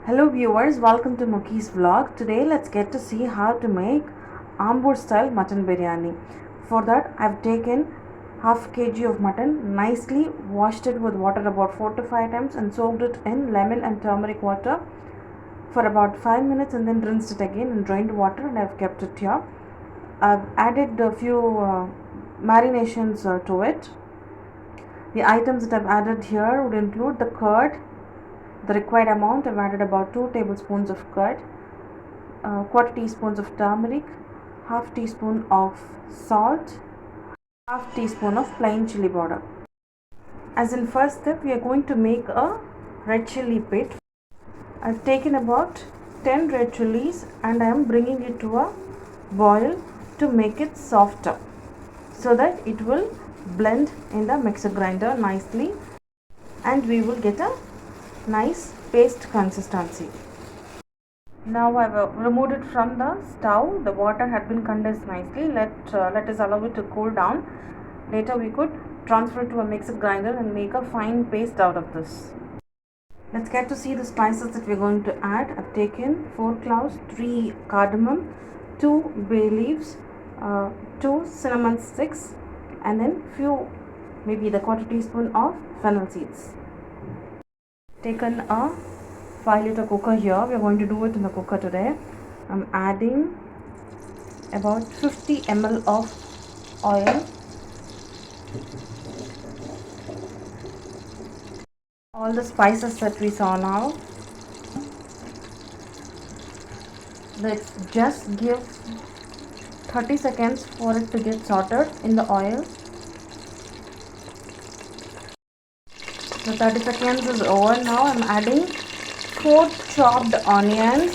Hello viewers, welcome to Mukki's vlog. Today let's get to see how to make Ambur style mutton biryani. For that I've taken half kg of mutton, nicely washed it with water about 4 to 5 times and soaked it in lemon and turmeric water for about 5 minutes and then rinsed it again in drained water, and I've kept it here. I've added a few marinations to it. The items that I've added here would include the curd. The required amount, I've added about 2 tablespoons of curd, quarter teaspoons of turmeric, half teaspoon of salt, half teaspoon of plain chili powder. As in first step, we are going to make a red chili paste. I've taken about 10 red chilies and I am bringing it to a boil to make it softer so that it will blend in the mixer grinder nicely and we will get a nice paste consistency. Now I've removed it from the stove. The water had been condensed nicely. Let us allow it to cool down. Later we could transfer it to a mixer grinder and make a fine paste out of this. Let's get to see the spices that we're going to add. I've taken 4 cloves, 3 cardamom, 2 bay leaves, 2 cinnamon sticks, and then maybe the quarter teaspoon of fennel seeds. Taken a 5-liter cooker here. We are going to do it in the cooker today. I'm adding about 50 ml of oil. All the spices that we saw now. Let's just give 30 seconds for it to get sorted in the oil. So 30 seconds is over now. I'm adding 4 chopped onions.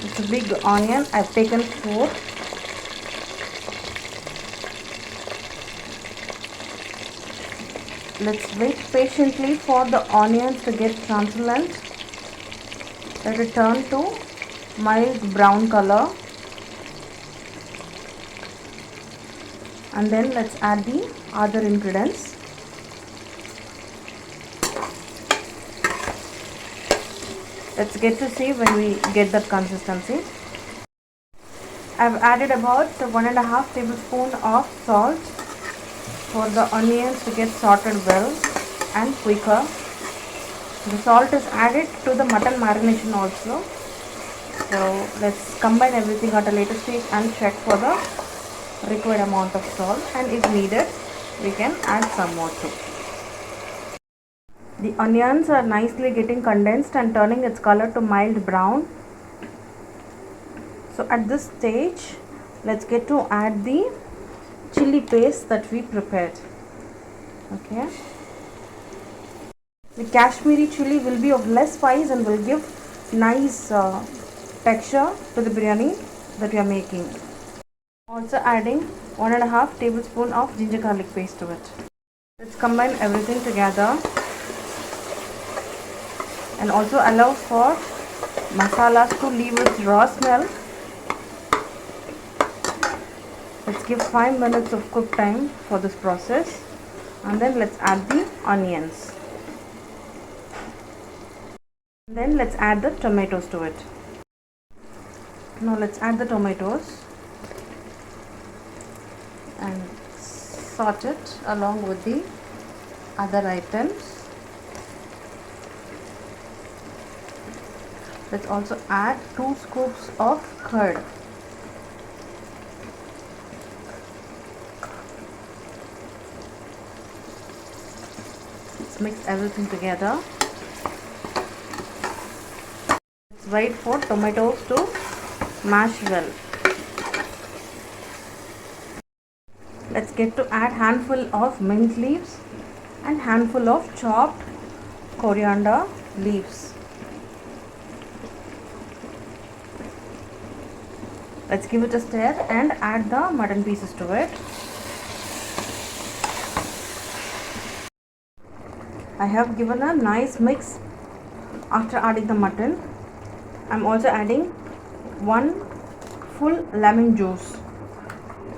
It's a big onion. I've taken 4. Let's wait patiently for the onions to get translucent. Let it turn to mild brown color. And then let's add the other ingredients. Let's get to see when we get that consistency. I've added about 1.5 tablespoon of salt for the onions to get sorted well and quicker. The salt is added to the mutton marination also. So let's combine everything at a later stage and check for the required amount of salt, and if needed we can add some more too. The onions are nicely getting condensed and turning its color to mild brown. So at this stage, let's get to add the chili paste that we prepared. Okay. The Kashmiri chili will be of less spice and will give nice texture to the biryani that we are making. Also adding 1.5 tablespoon of ginger garlic paste to it. Let's combine everything together. And also allow for masalas to leave its raw smell. Let's give 5 minutes of cook time for this process, and then let's add the onions. And then let's add the tomatoes to it. Now let's add the tomatoes and sort it along with the other items. Let's also add 2 scoops of curd. Let's mix everything together. Let's wait for tomatoes to mash well. Let's get to add handful of mint leaves and handful of chopped coriander leaves. Let's give it a stir and add the mutton pieces to it. I have given a nice mix after adding the mutton. I'm also adding 1 full lemon juice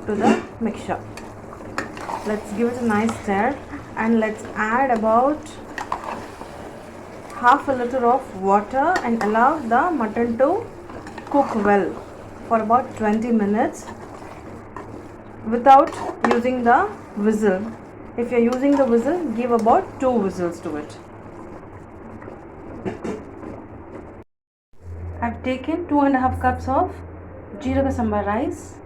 to the mixture. Let's give it a nice stir and let's add about half a liter of water and allow the mutton to cook well for about 20 minutes without using the whistle. If you are using the whistle, give about 2 whistles to it. I've taken 2.5 cups of jeeraga samba rice.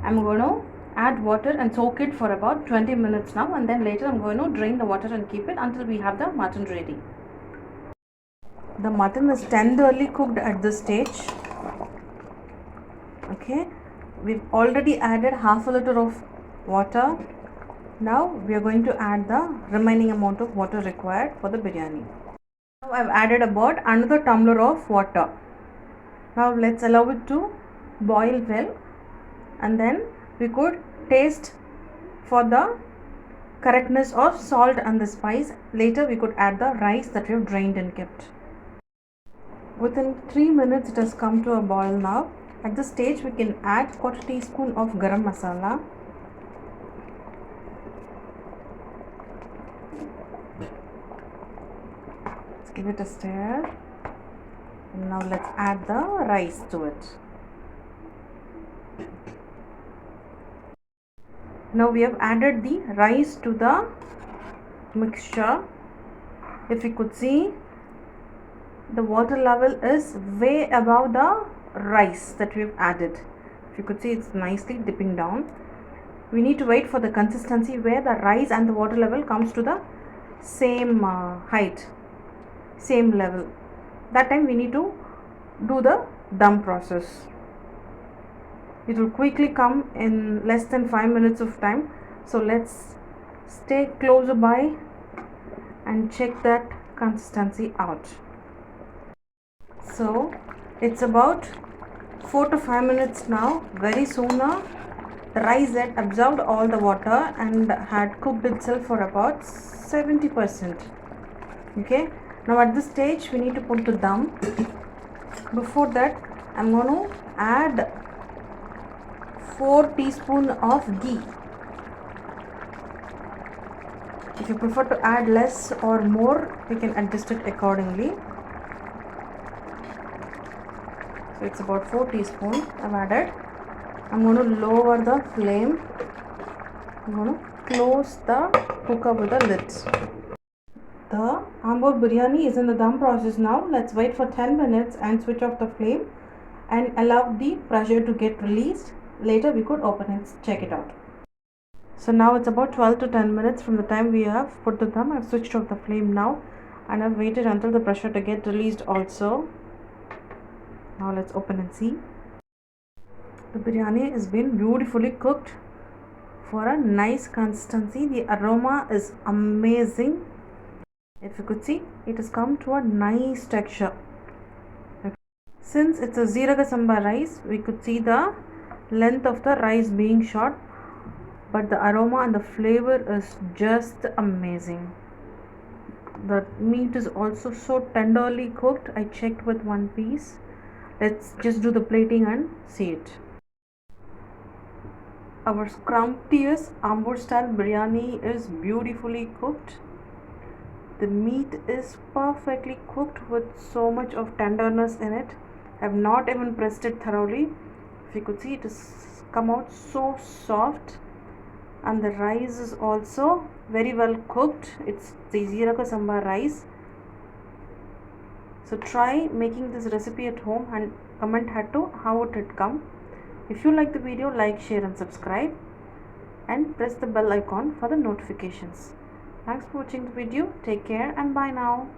I'm going to add water and soak it for about 20 minutes now, and then later I'm going to drain the water and keep it until we have the mutton ready. The mutton is tenderly cooked at this stage. Okay, we've already added half a liter of water. Now we are going to add the remaining amount of water required for the biryani. Now I've added about another tumbler of water. Now let's allow it to boil well, and then we could taste for the correctness of salt and the spice. Later we could add the rice that we have drained and kept. Within 3 minutes it has come to a boil now. At this stage we can add 1/4 teaspoon of garam masala. Let's give it a stir. And now let's add the rice to it. Now we have added the rice to the mixture. If you could see, the water level is way above the rice that we have added. If you could see, it's nicely dipping down. We need to wait for the consistency where the rice and the water level comes to the same height, same level. That time we need to do the dum process. It will quickly come in less than 5 minutes of time. So let's stay closer by and check that consistency out. So it's about 4 to 5 minutes now. Very soon now the rice had absorbed all the water and had cooked itself for about 70%. Okay, now at this stage we need to put the dum. Before that I'm going to add 4 teaspoons of ghee. If you prefer to add less or more, you can adjust it accordingly. So it's about 4 teaspoons I've added. I'm going to lower the flame. I'm going to close the cooker with the lid. The Ambur biryani is in the dum process now. Let's wait for 10 minutes and switch off the flame and allow the pressure to get released. Later we could open and check it out. So now it's about 12 to 10 minutes from the time we have put the dum. I've switched off the flame now and I've waited until the pressure to get released also. Now let's open and see. The biryani has been beautifully cooked for a nice consistency. The aroma is amazing. If you could see, it has come to a nice texture. Since it's a jeeraga samba rice, we could see the length of the rice being short, but the aroma and the flavor is just amazing. The meat is also so tenderly cooked. I checked with one piece. Let's just do the plating and see it. Our scrumptious Ambur style biryani is beautifully cooked. The meat is perfectly cooked with so much of tenderness in it. I have not even pressed it thoroughly. If you could see, it has come out so soft, and the rice is also very well cooked. It's the jeeraga samba rice. So try making this recipe at home and comment how it had come. If you like the video, like, share and subscribe, and press the bell icon for the notifications. Thanks for watching the video. Take care and bye now.